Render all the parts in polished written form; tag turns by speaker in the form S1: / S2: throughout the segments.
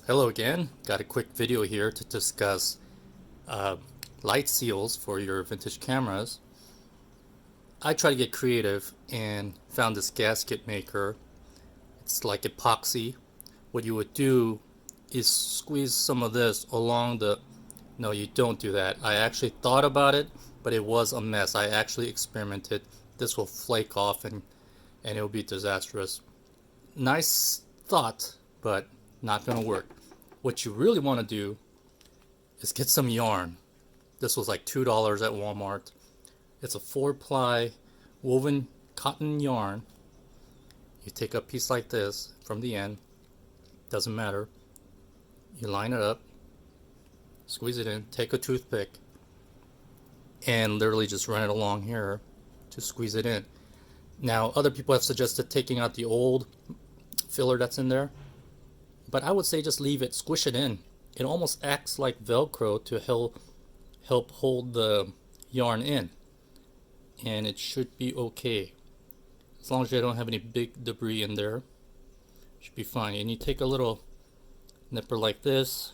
S1: Hello again. Got a quick video here to discuss uh, light seals for your vintage cameras. I tried to get creative and found this gasket maker. It's like epoxy. What you would do is squeeze some of this along the... No, you don't do that. I actually thought about it, but it was a mess. I actually experimented. This will flake off and it will be disastrous. Nice thought, but not gonna work. What you really want to do is get some yarn. This was like $2 at Walmart. It's a 4-ply woven cotton yarn. You take a piece like this from the end, doesn't matter. You line it up, squeeze it in, take a toothpick, and literally just run it along here to squeeze it in. Now, other people have suggested taking out the old filler that's in there, but I would say just leave it, squish it in. It almost acts like Velcro to help hold the yarn in, and it should be okay. As long as you don't have any big debris in there, should be fine. And you take a little nipper like this,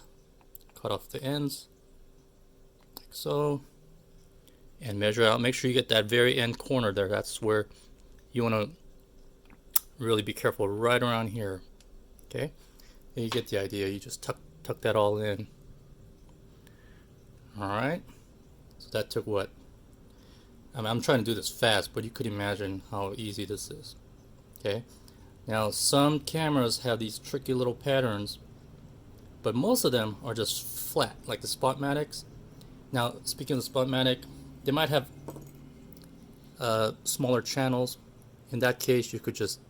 S1: cut off the ends, like so, and measure out. Make sure you get that very end corner there. That's where you want to really be careful, right around here. Okay, and you get the idea. You just tuck that all in. Alright, so that took what? I'm trying to do this fast, but you could imagine how easy this is. Okay, now some cameras have these tricky little patterns, but most of them are just flat, like the Spotmatics. Now, speaking of the Spotmatic, they might have smaller channels. In that case, you could just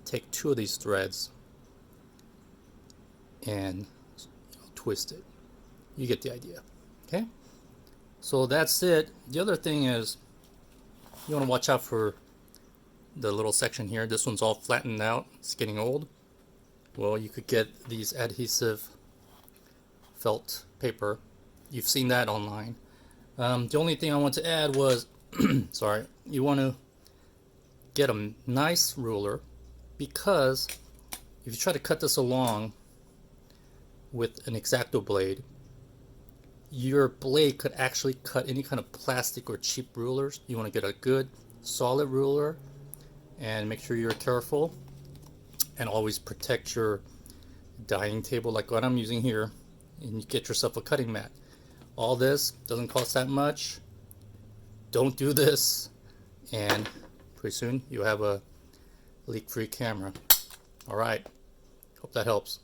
S1: take 2 of these threads and twist it. You get the idea. Okay, so that's it. The other thing is you want to watch out for the little section here. This one's all flattened out. It's getting old. Well, you could get these adhesive felt paper. You've seen that online. The only thing I want to add was sorry, you want to get a nice ruler, because if you try to cut this along with an X-Acto blade, your blade could actually cut any kind of plastic or cheap rulers. You want to get a good solid ruler and make sure you're careful, and always protect your dining table like what I'm using here, and you get yourself a cutting mat. All this doesn't cost that much. Don't do this, and pretty soon you have a leak-free camera. Alright, hope that helps.